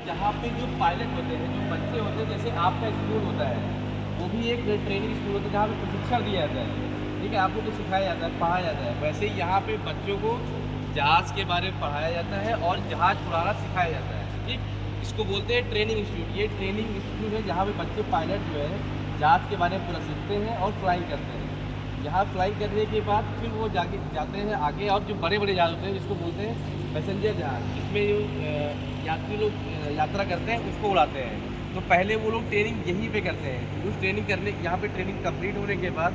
यहाँ पे जो पायलट होते हैं, जो बच्चे होते हैं, जैसे आपका स्कूल होता है, वो भी एक ट्रेनिंग स्कूल होता है जहाँ पे प्रशिक्षण दिया जाता है, ठीक है, आप लोग को सिखाया जाता है, पढ़ाया जाता है। वैसे ही यहाँ पे बच्चों को जहाज़ के बारे में पढ़ाया जाता है और जहाज़ उड़ाना सिखाया जाता है, ठीक। इसको बोलते हैं ट्रेनिंग इंस्टीट्यूट। ये ट्रेनिंग इंस्टीट्यूट है जहाँ पे बच्चे पायलट जो है जहाज़ के बारे में पूरा सीखते हैं और फ्लाइंग करते हैं। यहाँ फ्लाइंग करने के बाद फिर वो जाते हैं आगे, और जो बड़े बड़े जहाज़ होते हैं जिसको बोलते हैं पैसेंजर जहाज़, जिसमें जो यात्री लोग यात्रा करते हैं उसको उड़ाते हैं। तो पहले वो लोग ट्रेनिंग यहीं पे करते हैं। उस ट्रेनिंग करने यहाँ पे ट्रेनिंग कंप्लीट होने के बाद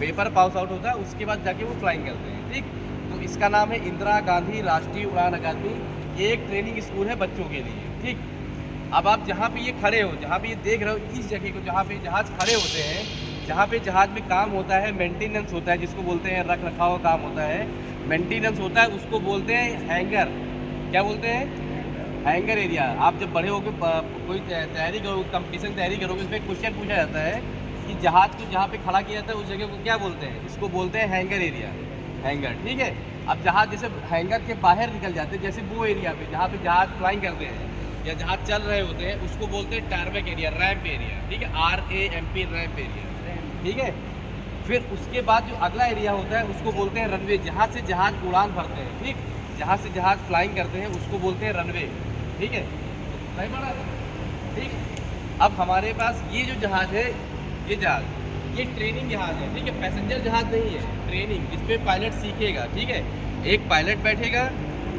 पेपर पास आउट होता है, उसके बाद जाके वो फ्लाइंग करते हैं, ठीक। तो इसका नाम है इंदिरा गांधी राष्ट्रीय उड़ान अकादमी। ये एक ट्रेनिंग स्कूल है बच्चों के लिए, ठीक। अब आप जहाँ पे ये खड़े हो, जहाँ पे ये देख रहे हो, इस जगह को जहाँ पे जहाज़ खड़े होते हैं, जहाँ पे जहाज़ में काम होता है, मेंटेनेंस होता है, जिसको बोलते हैं रख रखाव का काम होता है, मेंटेनेंस होता है, उसको बोलते हैं हैंगर। क्या बोलते हैं? Hanger area. आप जब बड़े होकर कोई तैयारी करोगे, कंपटीशन तैयारी करोगे, उसमें क्वेश्चन पूछा जाता है कि जहाज़ को जहाँ पे खड़ा किया जाता है उस जगह को क्या बोलते हैं? इसको बोलते हैं हैंगर एरिया, हैंगर, ठीक है। अब जहाज़ जैसे हैंगर के बाहर निकल जाते हैं, जैसे वो एरिया पे जहाँ पे जहाज़ फ्लाइंग करते हैं या जहाज़ चल रहे होते हैं, उसको बोलते हैं टारमैक एरिया, रैंप एरिया, ठीक है, RAMP, रैंप एरिया, ठीक है। फिर उसके बाद जो अगला एरिया होता है उसको बोलते हैं रनवे, जहाँ से जहाज़ उड़ान भरते हैं, ठीक। जहाँ से जहाज़ फ्लाइंग करते हैं उसको बोलते हैं रनवे, ठीक है, सही पड़ा, ठीक। अब हमारे पास ये जो जहाज़ है, ये जहाज़, ये ट्रेनिंग जहाज़ है, ठीक है, पैसेंजर जहाज़ नहीं है, ट्रेनिंग, इस पर पायलट सीखेगा, ठीक है। एक पायलट बैठेगा,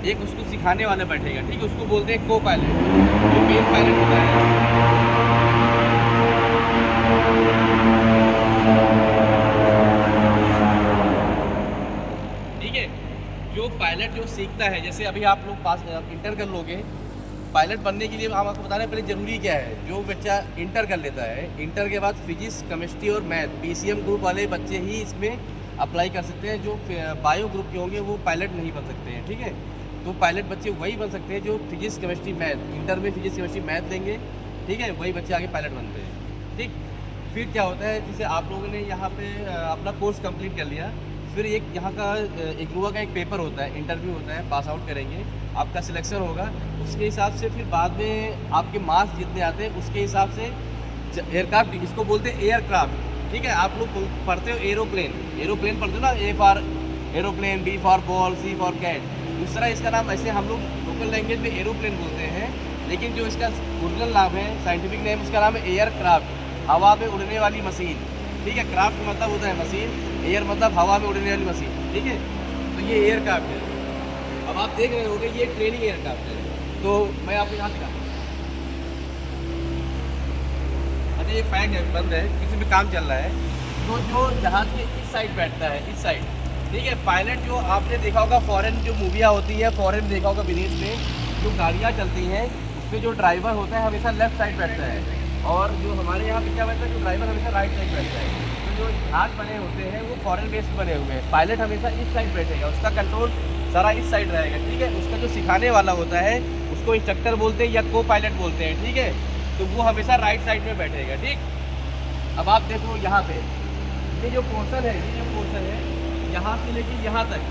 एक उसको सिखाने वाला बैठेगा, ठीक है, उसको बोलते हैं को पायलट। जो मेन पायलट होता है, ठीक है, जो पायलट जो सीखता है, जैसे अभी आप लोग पास इंटर कर लोगे, पायलट बनने के लिए हम आपको बता रहे हैं पहले ज़रूरी क्या है। जो बच्चा इंटर कर लेता है, इंटर के बाद फिजिक्स, केमिस्ट्री और मैथ, PCM ग्रुप वाले बच्चे ही इसमें अप्लाई कर सकते हैं। जो बायो ग्रुप के होंगे वो पायलट नहीं बन सकते हैं, ठीक है। तो पायलट बच्चे वही बन सकते हैं जो फिजिक्स, केमिस्ट्री, मैथ, इंटर में फिजिक्स, केमिस्ट्री, मैथ लेंगे, ठीक है, वही बच्चे आगे पायलट बनते हैं, ठीक। फिर क्या होता है, जैसे आप लोगों ने यहाँ पे अपना कोर्स कंप्लीट कर लिया, फिर एक यहाँ का इग्लूआ का एक पेपर होता है, इंटरव्यू होता है, पास आउट करेंगे, आपका सिलेक्शन होगा, उसके हिसाब से फिर बाद में आपके मार्क्स जितने आते हैं उसके हिसाब से एयरक्राफ्ट, इसको बोलते हैं एयरक्राफ्ट, ठीक है। आप लोग पढ़ते हो एरोप्लेन, एरोप्लेन पढ़ते हो ना, A for aeroplane, B for ball, C for cat, उस तरह इसका नाम ऐसे हम लोग लोकल लैंग्वेज में एरोप्लेन बोलते हैं, लेकिन जो इसका ओरिजिनल नाम है, साइंटिफिक नेम, उसका नाम है एयरक्राफ्ट, हवा में उड़ने वाली मशीन, ठीक है। क्राफ्ट मतलब होता है मशीन, एयर मतलब हवा में उड़ने वाली मशीन, ठीक है। तो ये एयरक्राफ्ट है। अब आप देख रहे होंगे ये ट्रेनिंग एयरक्राफ्ट है। तो मैं आपको यहाँ दिखाता हूँ। अच्छा, ये फैन है, बंद है, किसी में काम चल रहा है। तो जो जहाज़ के इस साइड बैठता है, इस साइड, ठीक है, पायलट, जो आपने देखा होगा फॉरेन जो मूवियाँ होती है, फॉरेन देखा होगा विदेश में, जो गाड़ियाँ चलती हैं उसमें जो ड्राइवर होता है हमेशा लेफ्ट साइड बैठता है, और जो हमारे यहाँ पे क्या बैठता है, जो ड्राइवर हमेशा राइट साइड बैठता है। तो जो जहाज बने होते हैं वो फॉरेन बेस्ड बने हुए हैं, पायलट हमेशा इस साइड बैठेगा, उसका कंट्रोल सारा इस साइड रहेगा, ठीक है। उसका जो सिखाने वाला होता है उसको इंस्ट्रक्टर बोलते हैं या को पायलट बोलते हैं, ठीक है। तो वो हमेशा राइट साइड में बैठेगा, ठीक। अब आप देखो यहाँ पे ये जो पोर्शन है, ये जो पोर्शन है यहाँ से लेके यहाँ तक,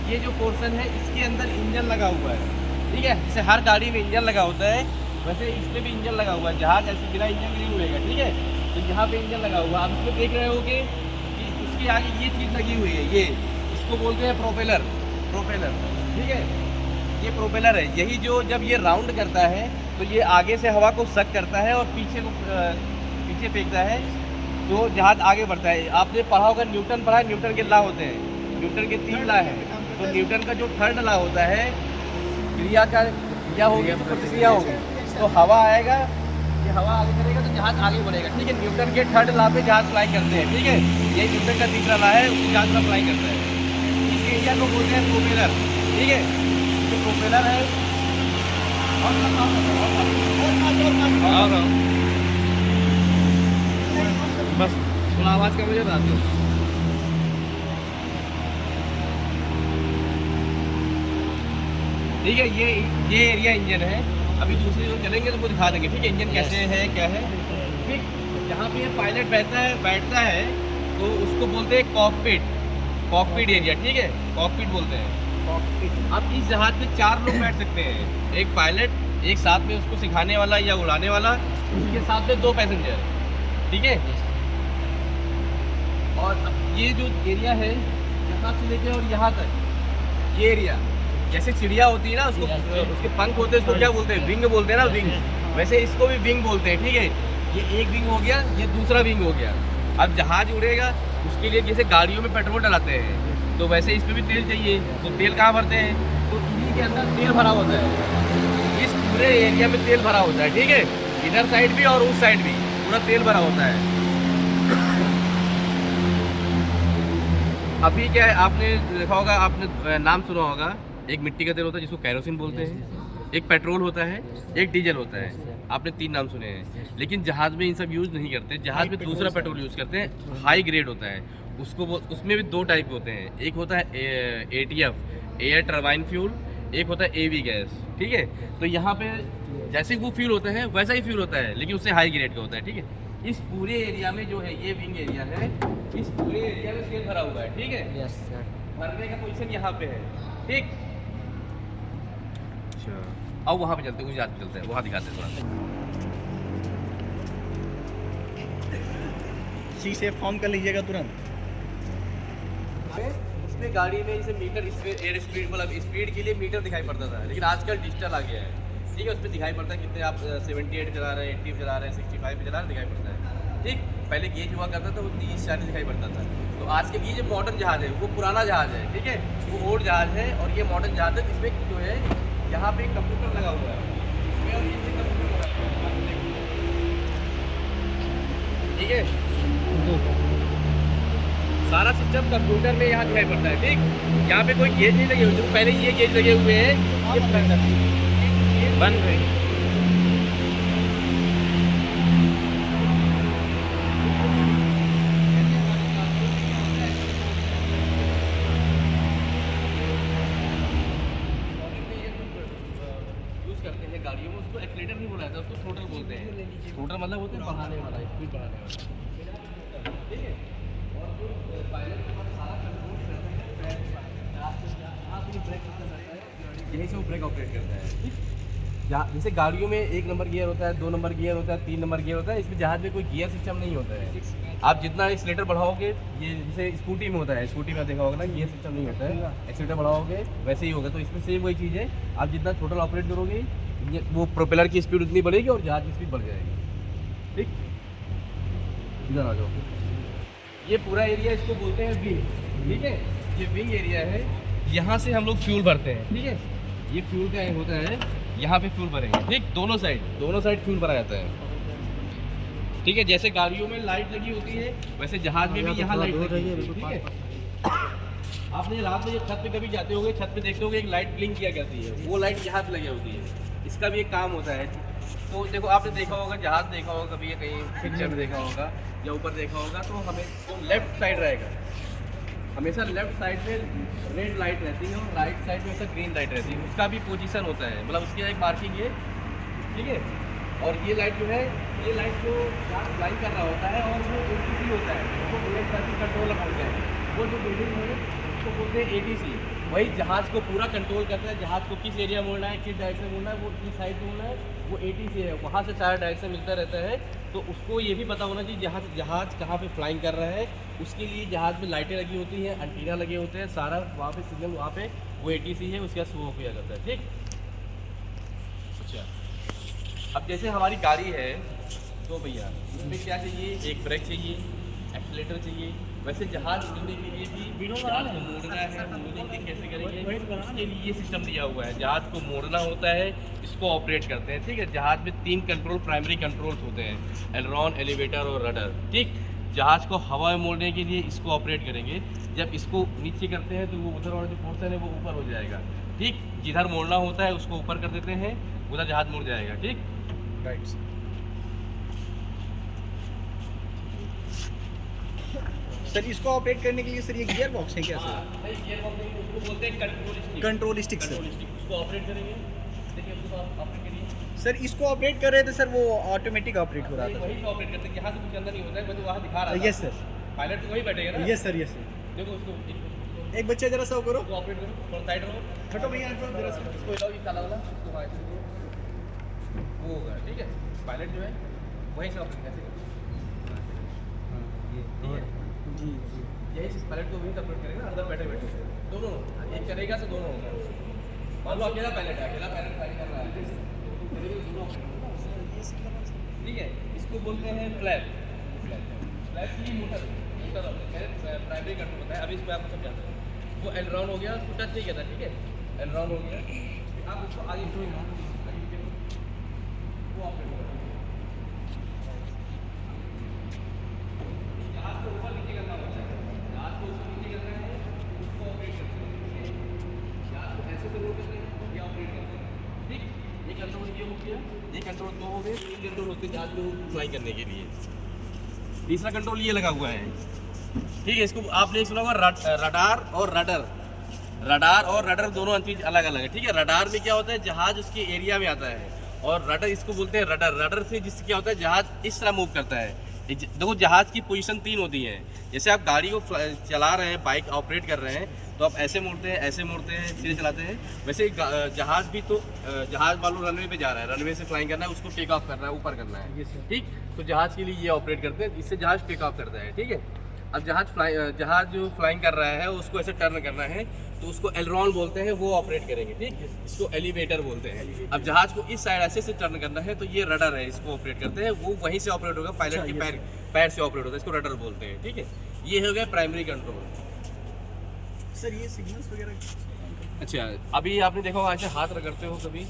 ये जो पोर्शन है इसके अंदर इंजन लगा हुआ है, ठीक है। जैसे हर गाड़ी में इंजन लगा होता है वैसे इसमें भी इंजन लगा हुआ है, जहाज ऐसे बिना इंजन के नहीं उड़ेगा, ठीक है। तो यहाँ पे इंजन लगा हुआ है, आप इसमें देख रहे होगे कि उसके आगे ये चीज़ लगी हुई है, ये इसको बोलते हैं प्रोपेलर, प्रोपेलर, ठीक है। ये प्रोपेलर है, यही जो जब ये राउंड करता है तो ये आगे से हवा को सक करता है और पीछे को पीछे फेंकता है, तो जहाज आगे बढ़ता है। आपने पढ़ा होगा, न्यूटन पढ़ा है, न्यूटन के लॉ होते हैं, न्यूटन के 3 लॉ हैं। तो न्यूटन का जो थर्ड लॉ होता है, क्रिया होगी तो प्रतिक्रिया होगी, तो हवा आएगा, ये हवा आगे करेगा तो जहाज आगे बढ़ेगा, ठीक है। न्यूटन के थर्ड लॉ पे जहाज फ्लाई करते हैं, ठीक है। यही न्यूटन का तीसरा लॉ है, उसी जहाज का फ्लाई करता है। इस एरिया को बोलते हैं प्रोपेलर, ठीक है। जो प्रोपेलर है बस थोड़ा आवाज़ का मुझे बता दो। ठीक है, ये एरिया इंजन है। अभी दूसरी जो चलेंगे तो वो दिखा देंगे, ठीक है, इंजन कैसे है, क्या है, ठीक। जहाँ पे ये पायलट बैठता है तो उसको बोलते हैं कॉकपिट, कॉकपिट एरिया, ठीक है, कॉकपिट बोलते हैं, कॉकपिट। अब इस जहाज में 4 लोग बैठ सकते हैं, एक पायलट, एक साथ में उसको सिखाने वाला या उड़ाने वाला, उसके साथ में 2 पैसेंजर, ठीक है। और ये जो एरिया है यहाँ से लेके और यहाँ तक, ये एरिया जैसे चिड़िया होती है ना, उसको उसके पंख होते हैं, उसको क्या बोलते हैं, विंग बोलते हैं ना, विंग। वैसे इसको भी विंग बोलते हैं, ठीक है। ये एक विंग हो गया, ये दूसरा विंग हो गया। अब जहाज उड़ेगा उसके लिए जैसे गाड़ियों में पेट्रोल डलाते हैं, तो वैसे इसमें भी तेल चाहिए, तो तेल कहाँ भरते हैं, तो इन्हीं के अंदर तेल भरा होता है। इस पूरे एरिया में तेल भरा होता है, ठीक है। इधर साइड भी और उस साइड भी पूरा तेल भरा होता है। अभी क्या है, आपने देखा होगा, आपने नाम सुना होगा, एक मिट्टी का तेल होता है जिसको कैरोसिन बोलते हैं, एक पेट्रोल होता है, एक डीजल होता है। आपने 3 नाम सुने हैं, लेकिन जहाज़ में इन सब यूज़ नहीं करते। जहाज़ में दूसरा पेट्रोल यूज़ करते हैं, हाई ग्रेड होता है उसको। उसमें भी 2 टाइप होते हैं, एक होता है ATF, एयर टरबाइन फ्यूल, एक होता है AV गैस, ठीक है। तो यहाँ पे जैसे वो फ्यूल होता है वैसा ही फ्यूल होता है, लेकिन उससे हाई ग्रेड का होता है, ठीक है। इस पूरे एरिया में जो है, ये विंग एरिया है, इस पूरे एरिया में तेल भरा हुआ है, ठीक है। Yes sir. भरने का पोजीशन यहाँ पे है, ठीक। अच्छा, अब वहाँ पे चलते हैं, उस जहाज पे चलते हैं, वहाँ दिखाते हैं थोड़ा। शीशे फॉर्म कर लीजिएगा तुरंत। उसमें गाड़ी में जैसे मीटर, एयर स्पीड, मतलब स्पीड के लिए मीटर दिखाई पड़ता था, लेकिन आजकल डिजिटल आ गया है, ठीक है। उसमें दिखाई पड़ता है कितने आप 78 चला रहे हैं, 80 चला रहे हैं, 65 पे चला रहे हैं, दिखाई पड़ता है, ठीक। पहले गेज हुआ करता था, वो 30-40 दिखाई पड़ता था। तो आज के लिए जो मॉडर्न जहाज़ है वो पुराना जहाज़ है, ठीक है, वो ओल्ड जहाज़ है, और ये मॉडर्न जहाज़ है। इसमें जो है यहाँ पे कंप्यूटर लगा हुआ है, इसमें और ये कंप्यूटर लगा हुआ है, ठीक है। सारा सिस्टम कंप्यूटर में यहाँ दिखाई पड़ता है, ठीक। यहाँ पे कोई गेज नहीं लगे हुए, पहले ये गेज लगे हुए हैं, ये बन गए। गाड़ियों में उसको एक्सीलेटर नहीं बोला जाता, उसको थ्रोटल बोलते हैं। थ्रोटल मतलब होता है बढ़ाने वाला, स्पीड बढ़ाने वाला, ठीक है। और जो पायलट के पास सारा कंट्रोल करते हैं, यही से वो ब्रेक ऑपरेट करता है, ठीक। जैसे गाड़ियों में 1 नंबर गियर होता है, 2 नंबर गियर होता है, 3 नंबर गियर होता है, इसमें जहाज में कोई गियर सिस्टम नहीं होता है। आप जितना एक्सीलेटर बढ़ाओगे, ये जैसे स्कूटी में होता है, स्कूटी में देखा होगा ना, गियर सिस्टम नहीं होता है, एक्सीलेटर बढ़ाओगे वैसे ही होगा। तो इसमें सेम वही चीज़ है, आप जितना थ्रोटल ऑपरेट करोगे, वो प्रोपेलर की स्पीड उतनी बढ़ेगी और जहाज की स्पीड बढ़ जाएगी, ठीक। इधर आ जाओ। ये पूरा एरिया इसको बोलते हैं विंग, ठीक है। ये विंग एरिया है, यहाँ से हम लोग फ्यूल भरते हैं, ठीक है। ये फ्यूल का होता है, यहाँ पे फ्यूल भरेंगे, ठीक। दोनों साइड फ्यूल भरा जाता है, ठीक है। जैसे गाड़ियों में लाइट लगी होती है, वैसे जहाज में भी यहाँ लाइट लगी होती है, ठीक है। आपने रात में जब छत पे कभी जाते होगे, छत पे देखते होगे एक लाइट ब्लिंक किया करती है, वो लाइट यहाँ पे लगी होती है। इसका भी एक काम होता है। तो देखो, आपने देखा होगा, जहाज देखा होगा कभी, कहीं पिक्चर में देखा होगा या ऊपर देखा होगा, तो हमें तो लेफ्ट साइड रहेगा, हमेशा लेफ्ट साइड में रेड लाइट रहती है और राइट साइड में ऐसा ग्रीन लाइट रहती है। उसका भी पोजीशन होता है, मतलब उसकी एक मार्किंग है, ठीक है। और ये लाइट जो है, ये लाइट जो जहाज फ्लाइंग कर रहा होता है, और वो ATC होता है, उसको एयर ट्रैफिक कंट्रोलर बोलते हैं। वो जो बिल्डिंग है उसको बोलते हैं ATC। वही जहाज़ को पूरा कंट्रोल करता है, जहाज़ को किस एरिया मोड़ना है, किस डायरेक्शन मोड़ना है, वो किस साइड मोड़ना है, वो ATC है। वहाँ से सारा डायरेक्शन मिलता रहता है। तो उसको ये भी पता होना चाहिए जहाज़ कहाँ पे फ्लाइंग कर रहा है। उसके लिए जहाज़ में लाइटें लगी होती हैं, एंटीना लगे होते हैं, सारा वहाँ पे सिग्नल, वहाँ पे वो ATC है, उसके बाद शो किया जाता है, ठीक। अच्छा, अब जैसे हमारी गाड़ी है, तो भैया इसमें क्या चाहिए, एक ब्रेक चाहिए, एक्सीलेटर चाहिए। वैसे जहाज चलने के लिए भी जहाज को मोड़ना है, मोड़ने के लिए कैसे करेंगे, उसके लिए ये सिस्टम दिया हुआ है। जहाज को मोड़ना होता है, इसको ऑपरेट करते हैं, ठीक है। जहाज में 3 प्राइमरी कंट्रोल्स होते हैं, एलरॉन, एलिवेटर और रडर, ठीक। जहाज को हवा में मोड़ने के लिए इसको ऑपरेट करेंगे। जब इसको नीचे करते हैं तो वो उधर वाला जो पोर्शन है वो ऊपर हो जाएगा, ठीक। जिधर मोड़ना होता है उसको ऊपर कर देते हैं, उधर जहाज मुड़ जाएगा, ठीक। राइट। सर, इसको ऑपरेट करने के लिए सर ये गियर बॉक्स है क्या सर? नहीं, गियर बॉक्स नहीं, उसको बोलते हैं कंट्रोल स्टिक सर। उसको ऑपरेट करेंगे, देखिए उसको ऑपरेट करिए। सर, इसको ऑपरेट कर रहे थे सर, वो ऑटोमेटिक ऑपरेट हो रहा था। वही ऑपरेट करते हैं, यहाँ से कुछ अंदर नहीं होता है, मैं तो वहाँ दिखा रहा था। Yes sir. पायलट तो वही बैठेगा ना। Yes sir, yes sir. देखो उसको एक बच्चे जरा सा करो, ऑपरेट करो, थोड़ा साइड रहो, हटो भैया, जरा सा इसको हिलाओ, ये काला वाला, इसको वो होगा, ठीक है। पायलट जो है वहीं से ऑपरेट कैसे करेगा, ठीक है। जी यही चीज़ पायलट को वहीं से ऑपरेट करेगा, अंदर बैठे बैठे दोनों, एक करेगा तो दोनों होगा। मान लो अकेला पायलट है, अकेला पायलट फ्लाई कर रहा है, ठीक है। इसको बोलते हैं फ्लैप। फ्लैप की मोटर प्राइमरी कंट्रोल होता है। अभी इसमें आपको समझाता हूँ। वो एलराउंड हो गया, उसको टच नहीं किया था, ठीक है। एलराउंड हो गया, आप उसको आगे वो ऑपरेट होगा। जहाज को ऊपर नीचे करना होता है, जहाज को ऊपर नीचे करना है, उसको ऑपरेट करते हैं, ठीक है। जहाज को ऐसे से रोक करते हैं, ये ऑपरेट करते हैं, ठीक। ये कंट्रोल ये हो गया, ये कंट्रोल 2 हो गए, 3 कंट्रोल होते हैं जहाज को फ्लाई करने के लिए। तीसरा कंट्रोल ये लगा हुआ है, ठीक है। इसको आपने सुना होगा रडार और रडर। रडार और रडर दोनों चीज़ अलग अलग है, ठीक है। रडार में क्या होता है, जहाज उसके एरिया में आता है, और रडर इसको बोलते हैं रडर। रडर से जिससे क्या होता है, जहाज इस तरह मूव करता है। देखो जहाज की पोजीशन 3 होती है। जैसे आप गाड़ी को चला रहे हैं, बाइक ऑपरेट कर रहे हैं, तो आप ऐसे मुड़ते हैं, ऐसे मुड़ते हैं, सीधे चलाते हैं। वैसे जहाज भी तो जहाज मान लो रनवे पे जा रहा है, रनवे से फ्लाइंग करना है, उसको टेक ऑफ करना है, ऊपर करना है, ठीक। तो जहाज के लिए ये ऑपरेट करते हैं, इससे जहाज टेक ऑफ करता है, ठीक है। अब जहाज जो फ्लाइंग कर रहा है उसको ऐसे टर्न करना है, तो उसको एलरॉन बोलते हैं, वो ऑपरेट करेंगे, ठीक। इसको एलिवेटर बोलते हैं। अब जहाज को इस साइड ऐसे से टर्न करना है, तो ये रडर है, इसको ऑपरेट करते हैं, वो वहीं से ऑपरेट होगा, पायलट के पैर से ऑपरेट होता है, इसको रडर बोलते हैं, ठीक है। ये हो गया प्राइमरी कंट्रोल। सर ये सिग्नल्स वगैरह अच्छा, अभी आपने देखा होगा ऐसे हाथ रगड़ते हो कभी,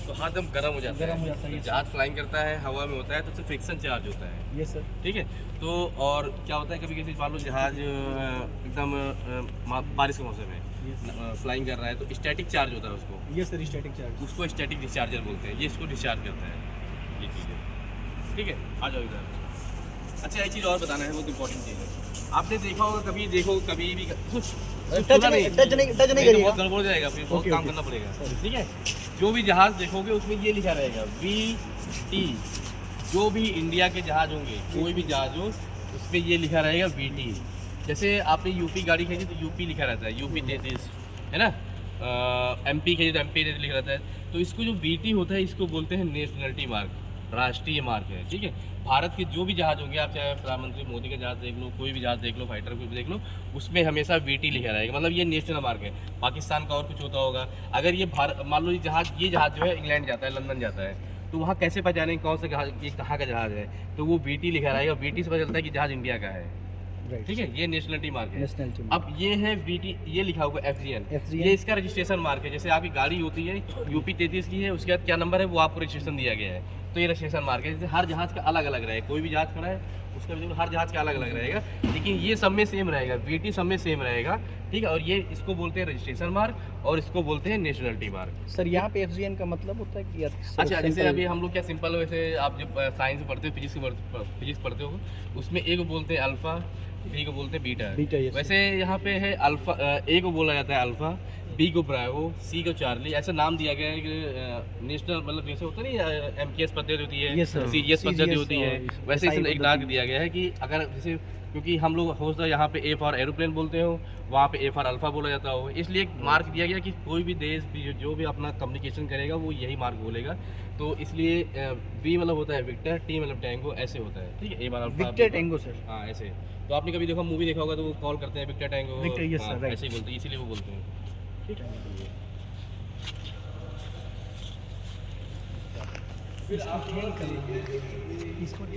तो हाथ एकदम गर्म हो जाता है। जहाज फ्लाइंग करता है, हवा में होता है, तो उससे फ्रिक्शन चार्ज होता है, ये सर ठीक है। तो और क्या होता है, कभी कभी मान लो जहाज एकदम बारिश के मौसम में फ्लाइंग कर रहा है, तो स्टैटिक चार्ज होता है उसको, ये सर स्टैटिक चार्ज उसको स्टैटिक डिस्चार्जर बोलते हैं। ये इसको डिस्चार्ज करता है, ये चीज़ें, ठीक है। आ जाओ इधर। अच्छा, एक चीज़ और बताना है, बहुत इंपॉर्टेंट चीज़ है। आपने देखा होगा कभी, देखो कभी भी टच नहीं करिएगा, बहुत गड़बड़ हो जाएगा, फिर बहुत काम करना पड़ेगा, ठीक है। जो भी जहाज देखोगे उसमें ये लिखा रहेगा VT। जो भी इंडिया के जहाज होंगे, कोई भी जहाज हो, उसमें ये लिखा रहेगा VT। जैसे आपने यूपी गाड़ी खरीदी तो यूपी लिखा रहता है, यूपी 33, है ना। MP खरीदी तो MP 33 लिखा रहता है। तो इसको जो VT होता है, इसको बोलते हैं नेशनलिटी मार्क, राष्ट्रीय मार्क है, ठीक है। भारत के जो भी जहाज होंगे, आप चाहे प्रधानमंत्री मोदी का जहाज देख लो, कोई भी जहाज देख लो, फाइटर कोई भी देख लो, उसमें हमेशा VT लिखा रहेगा, मतलब ये नेशनल मार्क है। पाकिस्तान का और कुछ होता होगा। अगर ये मान लो ये जहाज जो है इंग्लैंड जाता है, लंदन जाता है, तो वहाँ कैसे पहचानेंगे कौन सा जहाज, ये कहाँ का जहाज है, तो वो VT लिखा रहेगा। VT से पता चलता है कि जहाज इंडिया का है, ठीक है। ये नेशनलिटी मार्क है। अब ये है VT, ये लिखा हुआ FGN, ये इसका रजिस्ट्रेशन मार्क है। जैसे आपकी गाड़ी होती है UP 33 की है, उसके बाद क्या नंबर है वो आपको रजिस्ट्रेशन दिया गया है, तो ये रजिस्ट्रेशन मार्क है। जैसे हर जहाज का अलग अलग रहेगा, कोई भी जहाज खड़ा है उसका भी हर जहाज का अलग अलग रहेगा, लेकिन ये सब में सेम रहेगा, VT सब में सेम रहेगा, ठीक है। और ये इसको बोलते हैं रजिस्ट्रेशन मार्क, और इसको बोलते हैं नेशनलिटी मार्क। सर यहाँ पे FGN का मतलब होता है कि अच्छा, जैसे अभी हम लोग क्या सिंपल, वैसे आप जब साइंस पढ़ते हो, फिजिक्स पढ़ते हो, उसमें ए को बोलते हैं अल्फा, बी को बोलते हैं बीटा। वैसे यहाँ पे है अल्फा, ए को बोला जाता है अल्फा, बी को ब्रावो, सी को चार्ली, ऐसा नाम दिया गया है कि नेशनल, मतलब जैसे होता नहीं MKS पद्धति होती है, CGS पद्धति होती है, वैसे इसे एक नाम दिया गया है कि अगर जैसे, क्योंकि हम लोग हो सकता है यहाँ पे A फॉर एरोप्लेन बोलते हो, वहाँ पे A फॉर अल्फा बोला जाता हो, इसलिए एक मार्क दिया गया कि कोई भी देश भी जो भी अपना कम्युनिकेशन करेगा वो यही मार्क बोलेगा। तो इसलिए V मतलब होता है विक्टर, T मतलब टैंगो, ऐसे होता है, ठीक है। A मतलब विक्टर टैंगो सर, हाँ ऐसे। तो आपने कभी देखा, मूवी देखा होगा तो वो कॉल करते हैं विक्टर टैंगो, यस सर, ऐसे ही बोलते हैं, इसीलिए वो बोलते हैं, ठीक है। फिर आप इसको अभी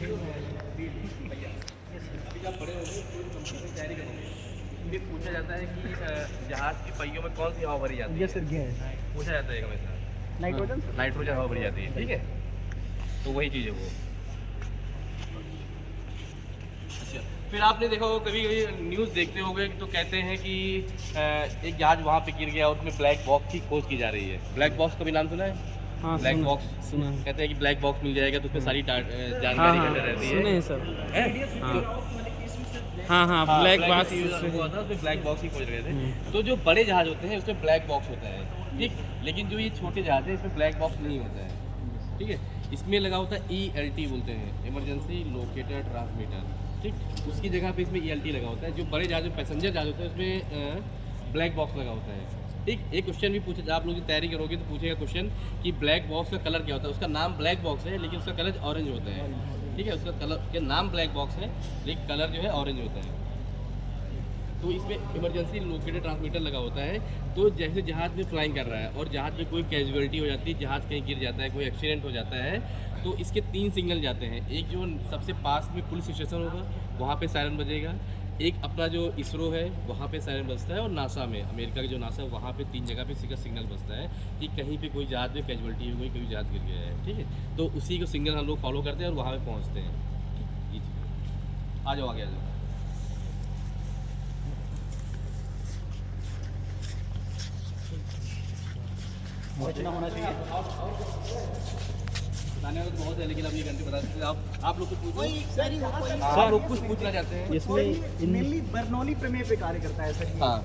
जब बड़े होंगे तो कंपनी की तैयारी करेंगे, फिर पूछा जाता है कि जहाज के पहियों में कौन सी हवा भरी जाती है। ये सर गैस पूछा जाता है हमेशा, नाइट्रोजन हवा भरी जाती है, ठीक है। तो वही चीज़ है वो। अच्छा, फिर आपने देखा होगा कभी कभी न्यूज़ देखते होंगे तो कहते हैं कि एक जहाज वहाँ पे गिर गया, उसमें ब्लैक बॉक्स की खोज की जा रही है। ब्लैक बॉक्स कभी नाम सुना है? हाँ, ब्लैक बॉक्स सुना, कहते हैं कि ब्लैक बॉक्स मिल जाएगा तो उसमें सारी जानकारी रहती है। सुने हैं सर। हाँ ब्लैक बॉक्स हुआ था, उसमें ब्लैक बॉक्स ही खोज रहे थे। तो जो बड़े जहाज होते हैं उसमें ब्लैक बॉक्स होता है, ठीक। लेकिन जो ये छोटे जहाज है इसमें ब्लैक बॉक्स नहीं होता है, ठीक है। इसमें लगा होता है ELT बोलते हैं, इमरजेंसी लोकेटर ट्रांसमीटर, ठीक। उसकी जगह पे इसमें ELT लगा होता है। जो बड़े जहाज पैसेंजर जहाज होते हैं उसमें ब्लैक बॉक्स लगा होता है, ठीक। एक क्वेश्चन भी पूछे, आप लोग की तैयारी करोगे तो पूछेगा क्वेश्चन कि ब्लैक बॉक्स का कलर क्या होता है। उसका नाम ब्लैक बॉक्स है लेकिन उसका कलर ऑरेंज होता है, ठीक है। उसका कलर के नाम ब्लैक बॉक्स है लेकिन कलर जो है ऑरेंज होता है। तो इसमें इमरजेंसी लोकेटर ट्रांसमीटर लगा होता है। तो जैसे जहाज़ में फ्लाइंग कर रहा है और जहाज़ में कोई कैजुअलिटी हो जाती है, जहाज़ कहीं गिर जाता है, कोई एक्सीडेंट हो जाता है, तो इसके 3 सिग्नल जाते हैं। एक जो सबसे पास में पुलिस स्टेशन होगा वहाँ पे सायरन बजेगा। एक अपना जो इसरो है वहाँ पे सायरन बजता है, और नासा में, अमेरिका का जो नासा है वहाँ पे 3 जगह पे सिग्नल बजता है कि कहीं पे कोई जहाज़ में कैजुअलिटी हो गई, कोई जहाज़ गिर गया है, ठीक है। तो उसी को सिग्नल हम लोग फॉलो करते हैं और वहाँ पे पहुँचते हैं। ये चीज़ आ जाओ, आगे आ जाओ। पहुंचना होना चाहिए। बताने वाला तो बहुत है लेकिन अब ये घंटे बता सकते हैं। आप लोग कुछ पूछो। सर आप लोग कुछ पूछना चाहते हैं? इसमें मेनली बर्नौली प्रमेय पे कार्य करता है सर। हाँ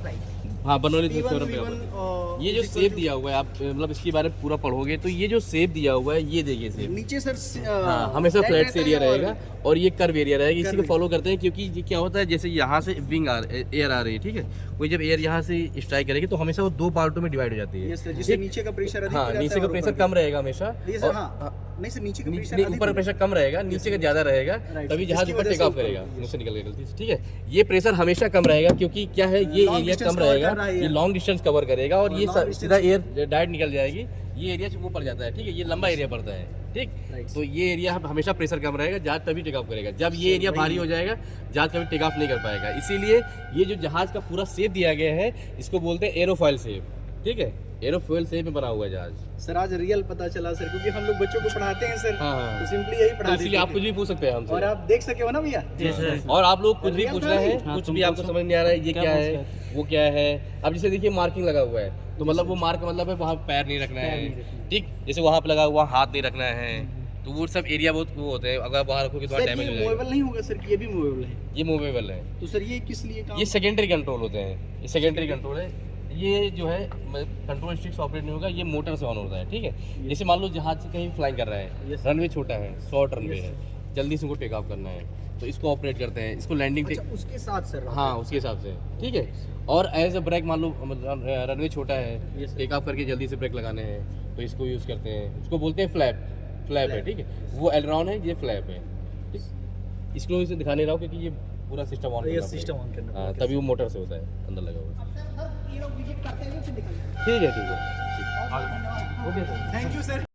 हाँ, बनौली P1, थ्योरम पे V1, आप- ये जो सेब दिया हुआ है, आप मतलब इसके बारे में पूरा पढ़ोगे तो ये जो सेब दिया हुआ है, ये देखिए सेब, नीचे सर हाँ, हमेशा फ्लैट एरिया रहेगा और ये कर्व एरिया रहेगा। इसी को कर्व फॉलो करते हैं क्योंकि ये क्या होता है, जैसे यहाँ से विंग एयर आ रही है, ठीक है। कोई जब एयर यहाँ से स्ट्राइक करेगी तो हमेशा वो 2 पार्टों में डिवाइड हो जाती है। यस सर, जिससे नीचे का प्रेशर अधिक हो हाँ, जाता है नीचे का और प्रेशर ऊपर कम रहेगा हमेशा। ये सर और- हाँ, नहीं सर, नीचे का प्रेशर नहीं, अधिक ऊपर हो- प्रेशर कम रहेगा, नीचे का ज़्यादा रहेगा, Right, तभी sir, जहाज जिसकी ऊपर वजह टेक से ऑफ ऊपर करेगा। होगी। मुझसे निकल गया गलती से, ठीक है। ये प्रेशर हमेशा कम रहेगा क्योंकि क्या है, ये Long एरिया distance कम cover रहेगा, कर रहा है ये ये। लॉन्ग डिस्टेंस कवर करेगा और और ये long सीधा distance- एयर डायरेक्ट निकल जाएगी। ये एरिया वो पड़ जाता है, ठीक है। ये लंबा एरिया पड़ता है, ठीक। Right. तो ये एरिया हमेशा प्रेशर कम रहेगा, जहाज तभी टेक ऑफ करेगा। जब ये एरिया भारी हो जाएगा, जहाज कभी टेक ऑफ नहीं कर पाएगा। इसीलिए ये जो जहाज का पूरा शेप दिया गया है, इसको बोलते हैं एरोफॉइल शेप, ठीक है। एरोफॉइल शेप में बना हुआ है जहाज। सर आज रियल पता चला सर, क्योंकि हम लोग बच्चों को पढ़ाते हैं सर, हाँ, हाँ। तो सिंपली यही तो पढ़ा इसलिए देते आप कुछ हैं। भी पूछ सकते हैं हमसे। और आप देख सके हो ना भैया। और आप लोग कुछ भी Real पूछना है, हाँ, कुछ भी आपको समझ नहीं आ रहा है, ये क्या है, वो क्या है। अब जैसे देखिए मार्किंग लगा हुआ है, तो मतलब वो मार्क मतलब है वहाँ पैर नहीं रखना है, ठीक। जैसे वहाँ पे लगा हुआ हाथ नहीं रखना है, तो वो सब एरिया बहुत वो होते हैं। अगर वहाँ रखोगे तो सर डैमेज हो ये जाएगा। मूवेबल नहीं होगा सर, कि ये भी मूवेबल है? ये मूवेबल है। तो सर ये किस लिए काम? ये सेकेंडरी कंट्रोल होते हैं, ये सेकेंडरी कंट्रोल है। ये जो है कंट्रोल स्टिक से ऑपरेट नहीं होगा, ये मोटर से ऑन होता है, ठीक है। जैसे मान लो जहाज से कहीं फ्लाइंग कर रहा है, Yes. रनवे छोटा है, शॉर्ट रनवे है, जल्दी से उनको टेक ऑफ करना है, तो इसको ऑपरेट करते हैं, इसको लैंडिंग अच्छा, उसके साथ सर। हाँ, उसके हिसाब से, ठीक है। और एज अ ब्रेक, मान लो रनवे छोटा है, Yes, sir. टेक ऑफ करके जल्दी से ब्रेक लगाने हैं, तो इसको यूज़ करते हैं। इसको बोलते हैं फ्लैप, फ्लैप है, ठीक है। वो एलरॉन है, ये फ्लैप है, ठीक। इसको इसे दिखा नहीं रहा हूँ क्योंकि ये पूरा सिस्टम ऑन ये सिस्टम ऑन करना हाँ, तभी वो मोटर से होता है, अंदर लगा हुआ है। ये लोग विजिट करते हैं फिर निकलते हैं। ठीक है, ठीक है, ठीक। Okay sir. Thank you sir.